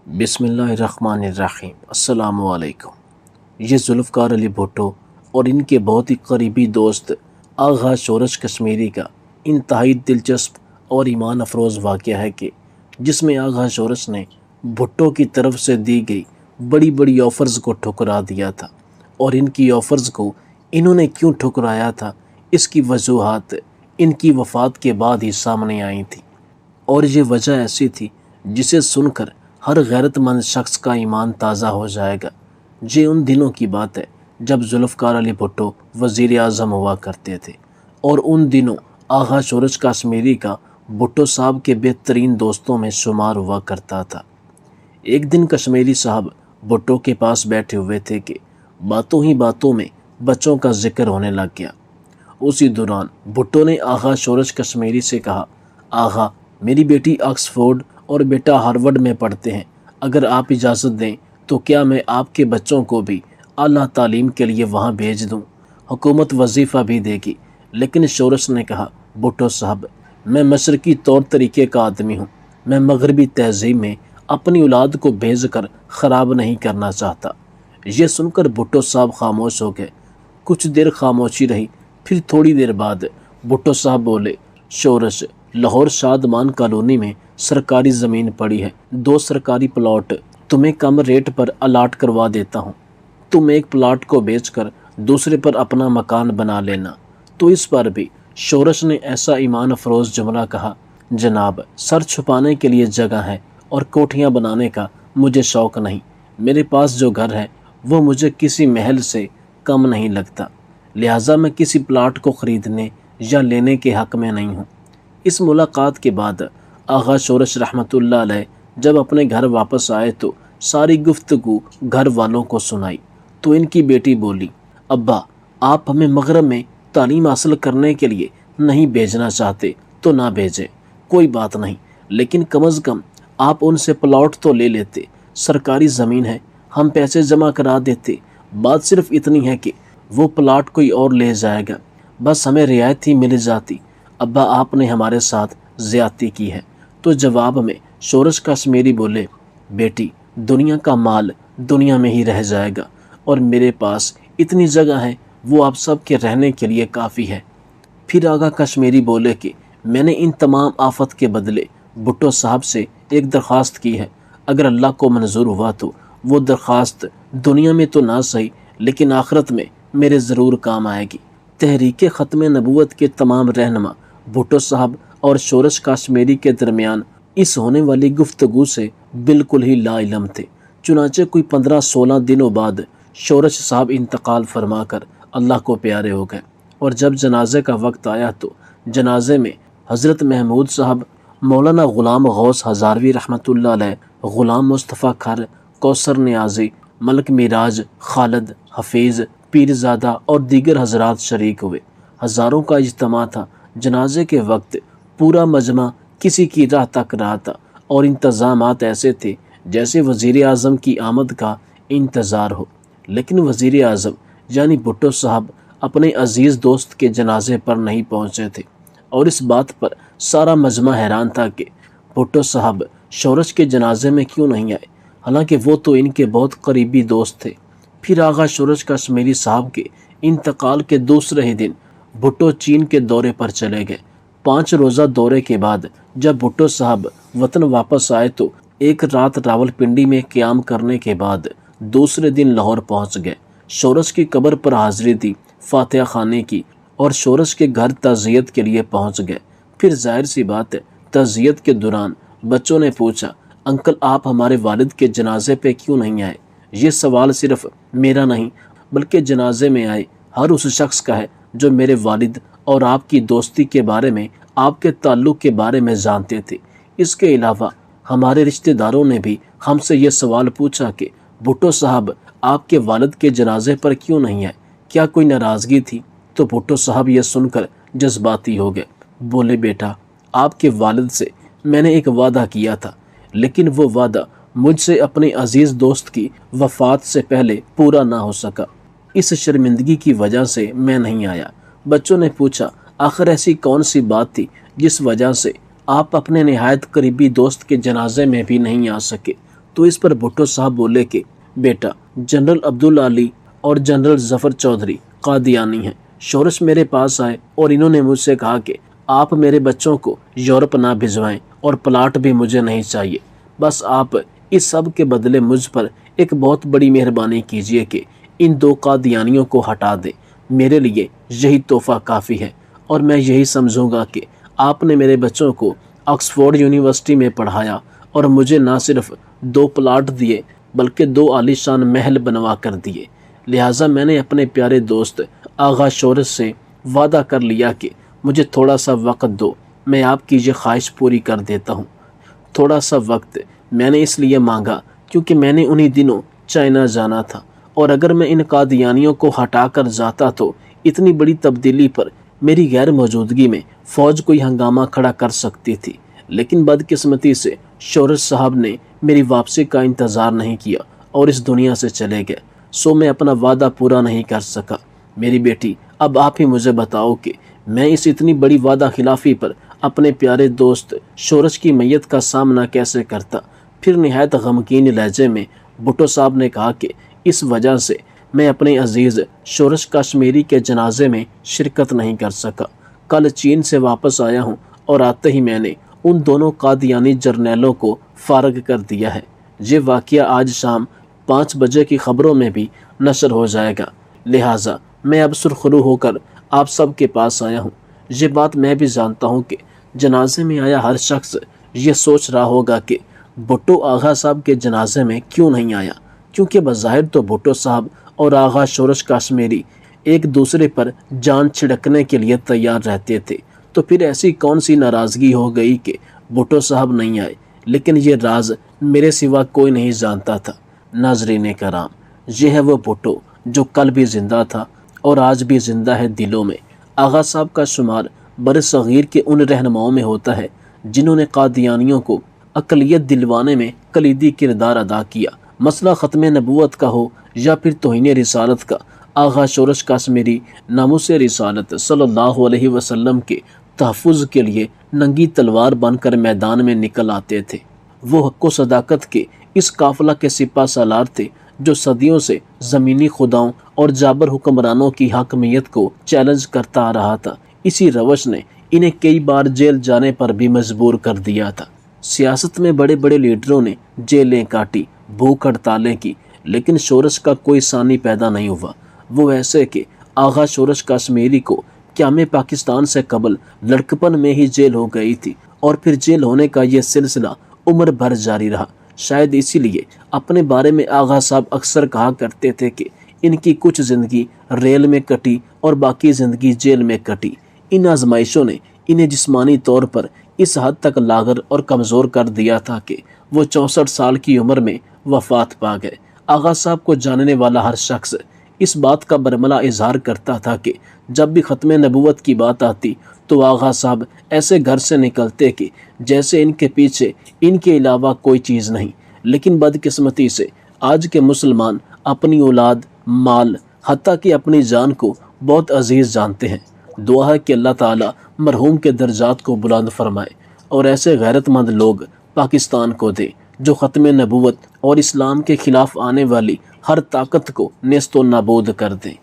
बिस्मिल्लाहिर्रहमानिर्रहीम। अस्सलामु अलैकुम। ये ज़ुल्फ़कार अली भुट्टो और इनके बहुत ही करीबी दोस्त आग़ा शोरश कश्मीरी का इंतहाई दिलचस्प और ईमान अफरोज़ वाक़या है कि जिसमें आग़ा शोरश ने भुट्टो की तरफ से दी गई बड़ी बड़ी ऑफ़र्स को ठुकरा दिया था। और इनकी ऑफ़र्स को इन्होंने क्यों ठुकराया था, इसकी वजूहात इनकी वफ़ात के बाद ही सामने आई थी। और ये वजह ऐसी थी जिसे सुनकर हर गैरतमंद शख्स का ईमान ताज़ा हो जाएगा। ये उन दिनों की बात है जब ज़ुल्फ़कार अली भुट्टो वज़ीर आज़म हुआ करते थे और उन दिनों आग़ा शोरश कश्मीरी का भुट्टो साहब के बेहतरीन दोस्तों में शुमार हुआ करता था। एक दिन कश्मीरी साहब भुट्टो के पास बैठे हुए थे कि बातों ही बातों में बच्चों का जिक्र होने लग गया। उसी दौरान भुट्टो ने आग़ा शोरश कश्मीरी से कहा, आग़ा, मेरी बेटी ऑक्सफोर्ड और बेटा हार्वर्ड में पढ़ते हैं। अगर आप इजाज़त दें तो क्या मैं आपके बच्चों को भी आला तालीम के लिए वहाँ भेज दूँ? हुकूमत वजीफ़ा भी देगी। लेकिन शोरश ने कहा, भुट्टो साहब, मैं मशरक़ी तौर तरीके का आदमी हूँ। मैं मगरबी तहज़ीब में अपनी औलाद को भेज कर ख़राब नहीं करना चाहता। ये सुनकर भुट्टो साहब खामोश हो गए। कुछ देर खामोशी रही, फिर थोड़ी देर बाद भुट्टो साहब बोले, शोरश, लाहौर शादमान कॉलोनी में सरकारी ज़मीन पड़ी है। 2 सरकारी प्लॉट तुम्हें कम रेट पर अलाट करवा देता हूँ। तुम एक प्लॉट को बेचकर दूसरे पर अपना मकान बना लेना। तो इस पर भी शोरश ने ऐसा ईमान अफरोज़ जुमला कहा, जनाब, सर छुपाने के लिए जगह है और कोठियाँ बनाने का मुझे शौक़ नहीं। मेरे पास जो घर है वो मुझे किसी महल से कम नहीं लगता, लिहाजा मैं किसी प्लॉट को ख़रीदने या लेने के हक़ में नहीं हूँ। इस मुलाकात के बाद आग़ा शोरश रहमतुल्लाह अलैह जब अपने घर वापस आए तो सारी गुफ्तगू घर वालों को सुनाई। तो इनकी बेटी बोली, अब्बा, आप हमें मगरब में तालीम हासिल करने के लिए नहीं भेजना चाहते तो ना भेजें, कोई बात नहीं, लेकिन कम अज़ कम आप उनसे प्लॉट तो ले लेते। सरकारी ज़मीन है, हम पैसे जमा करा देते। बात सिर्फ इतनी है कि वो प्लॉट कोई और ले जाएगा, बस हमें रियायत ही मिल जाती। अब्बा, आपने हमारे साथ ज़्यादती की है। तो जवाब में शोरश कश्मीरी बोले, बेटी, दुनिया का माल दुनिया में ही रह जाएगा और मेरे पास इतनी जगह है वो आप सब के रहने के लिए काफ़ी है। फिर आगा कश्मीरी बोले कि मैंने इन तमाम आफत के बदले भुट्टो साहब से एक दरख्वास्त की है। अगर अल्लाह को मंजूर हुआ तो वो दरख्वास्त दुनिया में तो ना सही लेकिन आखिरत में मेरे ज़रूर काम आएगी। तहरीक ख़त्म नबूवत के तमाम रहनुमा भुट्टो साहब और शोरश कश्मीरी के दरमियान इस होने वाली गुफ्तगू से बिल्कुल ही लाइलम थे। चुनाचे कोई 15-16 दिनों बाद शोरश साहब इंतकाल फरमा कर अल्लाह को प्यारे हो गए और जब जनाजे का वक्त आया तो जनाजे में हज़रत महमूद साहब, मौलाना ग़ुलाम गौस हज़ारवी रहमतुल्लाह अलैह, ग़ुलाम मुस्तफ़ा खर, कौसर नियाज़ी, मलक मिराज, खालिद, हफीज़, पीरज़ादा और दीगर हज़रात शरीक हुए। हज़ारों का इज्तिमा था। जनाजे के वक्त पूरा मजमा किसी की राह तक रहा था और इंतज़ामात ऐसे थे जैसे वज़ीर आज़म की आमद का इंतज़ार हो। लेकिन वज़ीर आज़म यानी भुट्टो साहब अपने अजीज़ दोस्त के जनाजे पर नहीं पहुँचे थे और इस बात पर सारा मजमा हैरान था कि भुट्टो साहब शोरश के जनाजे में क्यों नहीं आए, हालांकि वो तो इनके बहुत करीबी दोस्त थे। फिर आग़ा शोरश कश्मीरी साहब के इंतकाल के दूसरे ही दिन भुट्टो चीन के दौरे पर चले गए। 5 रोज़ा दौरे के बाद जब भुट्टो साहब वतन वापस आए तो एक रात रावलपिंडी में क़याम करने के बाद दूसरे दिन लाहौर पहुंच गए। शोरश की कब्र पर हाज़िरी दी, फातिहा खाने की और शोरश के घर तज़ियत के लिए पहुंच गए। फिर जाहिर सी बात है, तज़ियत के दौरान बच्चों ने पूछा, अंकल, आप हमारे वालिद के जनाजे पे क्यों नहीं आए? ये सवाल सिर्फ मेरा नहीं बल्कि जनाजे में आए हर उस शख्स का है जो मेरे वालिद और आपकी दोस्ती के बारे में, आपके ताल्लुक़ के बारे में जानते थे। इसके अलावा हमारे रिश्तेदारों ने भी हमसे ये सवाल पूछा कि भुट्टो साहब आपके वालिद के जनाजे पर क्यों नहीं आए, क्या कोई नाराज़गी थी? तो भुट्टो साहब ये सुनकर जज्बाती हो गए। बोले, बेटा, आपके वालिद से मैंने एक वादा किया था लेकिन वो वादा मुझसे अपने अजीज़ दोस्त की वफ़ात से पहले पूरा ना हो सका। इस शर्मिंदगी की वजह से मैं नहीं आया। बच्चों ने पूछा, आखिर ऐसी कौन सी बात थी जिस वजह से आप अपने निहायत करीबी दोस्त के जनाजे में भी नहीं आ सके? تو اس پر بھٹو صاحب بولے کہ بیٹا جنرل عبداللہ علی اور جنرل ظفر چودھری قادیانی ہیں۔ شورش میرے پاس آئے اور انہوں نے مجھ سے کہا کہ آپ میرے بچوں کو یورپ نہ بھجوائیں اور پلاٹ بھی مجھے نہیں چاہیے، بس آپ اس سب کے بدلے مجھ پر ایک بہت بڑی مہربانی کیجیے کہ ان 2 قادیانیوں کو ہٹا دیں۔ میرے لیے یہی تحفہ کافی ہے، اور میں یہی سمجھوں گا کہ آپ نے میرے بچوں کو آکسفورڈ یونیورسٹی میں پڑھایا اور مجھے نہ صرف 2 پلاٹ دیے بلکہ 2 عالیشان محل بنوا کر دیے۔ لہٰذا میں نے اپنے پیارے دوست آغا شورش سے وعدہ کر لیا کہ مجھے تھوڑا سا وقت دو، میں آپ کی یہ خواہش پوری کر دیتا ہوں۔ تھوڑا سا وقت میں نے اس لیے مانگا کیونکہ میں نے انہی دنوں چائنا جانا تھا، اور اگر میں ان قادیانیوں کو ہٹا کر جاتا تو اتنی بڑی تبدیلی پر میری غیر موجودگی میں فوج کوئی ہنگامہ کھڑا کر سکتی تھی۔ لیکن بدقسمتی سے شورش صاحب نے میری واپسی کا انتظار نہیں کیا اور اس دنیا سے چلے گئے، سو میں اپنا وعدہ پورا نہیں کر سکا۔ میری بیٹی اب آپ ہی مجھے بتاؤ کہ میں اس اتنی بڑی وعدہ خلافی پر اپنے پیارے دوست شورش کی میت کا سامنا کیسے کرتا؟ پھر نہایت غمگین لہجے میں بھٹو صاحب نے کہا کہ اس وجہ سے میں اپنے عزیز شورش کشمیری کے جنازے میں شرکت نہیں کر سکا۔ کل چین سے واپس آیا ہوں اور آتے ہی میں نے ان دونوں قادیانی جرنیلوں کو فارغ کر دیا ہے۔ یہ واقعہ آج شام 5 بجے کی خبروں میں بھی نشر ہو جائے گا، لہٰذا میں اب سرخرو ہو کر آپ سب کے پاس آیا ہوں۔ یہ بات میں بھی جانتا ہوں کہ جنازے میں آیا ہر شخص یہ سوچ رہا ہوگا کہ بھٹو آغا صاحب کے جنازے میں کیوں نہیں آیا، کیونکہ بظاہر تو بھٹو صاحب اور آغا شورش کشمیری ایک دوسرے پر جان چھڑکنے کے لیے تیار رہتے تھے، تو پھر ایسی کون سی ناراضگی ہو گئی کہ بھٹو صاحب نہیں آئے؟ لیکن یہ راز میرے سوا کوئی نہیں جانتا تھا۔ ناظرین کرام، یہ ہے وہ بھٹو جو کل بھی زندہ تھا اور آج بھی زندہ ہے دلوں میں۔ آغا صاحب کا شمار بر صغیر کے ان رہنماؤں میں ہوتا ہے جنہوں نے قادیانیوں کو اقلیت دلوانے میں کلیدی کردار ادا کیا۔ مسئلہ ختم نبوت کا ہو یا پھر توہین رسالت کا، آغا شورش کشمیری ناموس رسالت صلی اللہ علیہ وسلم کے تحفظ کے لیے ننگی تلوار بن کر میدان میں نکل آتے تھے۔ وہ حق و صداقت کے اس قافلہ کے سپہ سالار تھے جو صدیوں سے زمینی خداؤں اور جابر حکمرانوں کی حاکمیت کو چیلنج کرتا آ رہا تھا۔ اسی روش نے انہیں کئی بار جیل جانے پر بھی مجبور کر دیا تھا۔ سیاست میں بڑے بڑے لیڈروں نے جیلیں کاٹی، بھوک ہڑتالیں کی، لیکن شورش کا کوئی ثانی پیدا نہیں ہوا۔ وہ ایسے کہ آغا شورش کشمیری کو قیام پاکستان سے قبل لڑکپن میں ہی جیل ہو گئی تھی، اور پھر جیل ہونے کا یہ سلسلہ عمر بھر جاری رہا۔ شاید اسی لیے اپنے بارے میں آغا صاحب اکثر کہا کرتے تھے کہ ان کی کچھ زندگی ریل میں کٹی اور باقی زندگی جیل میں کٹی۔ ان آزمائشوں نے انہیں جسمانی طور پر اس حد تک لاغر اور کمزور کر دیا تھا کہ وہ 64 سال کی عمر میں وفات پا گئے۔ آغا صاحب کو جاننے والا ہر شخص اس بات کا برملا اظہار کرتا تھا کہ جب بھی ختم نبوت کی بات آتی تو آغا صاحب ایسے گھر سے نکلتے کہ جیسے ان کے پیچھے ان کے علاوہ کوئی چیز نہیں۔ لیکن بدقسمتی سے آج کے مسلمان اپنی اولاد، مال، حتیٰ کہ اپنی جان کو بہت عزیز جانتے ہیں۔ دعا ہے کہ اللہ تعالیٰ مرحوم کے درجات کو بلند فرمائے اور ایسے غیرت مند لوگ پاکستان کو دے جو ختم نبوت اور اسلام کے خلاف آنے والی ہر طاقت کو نیست و نابود کر دیں۔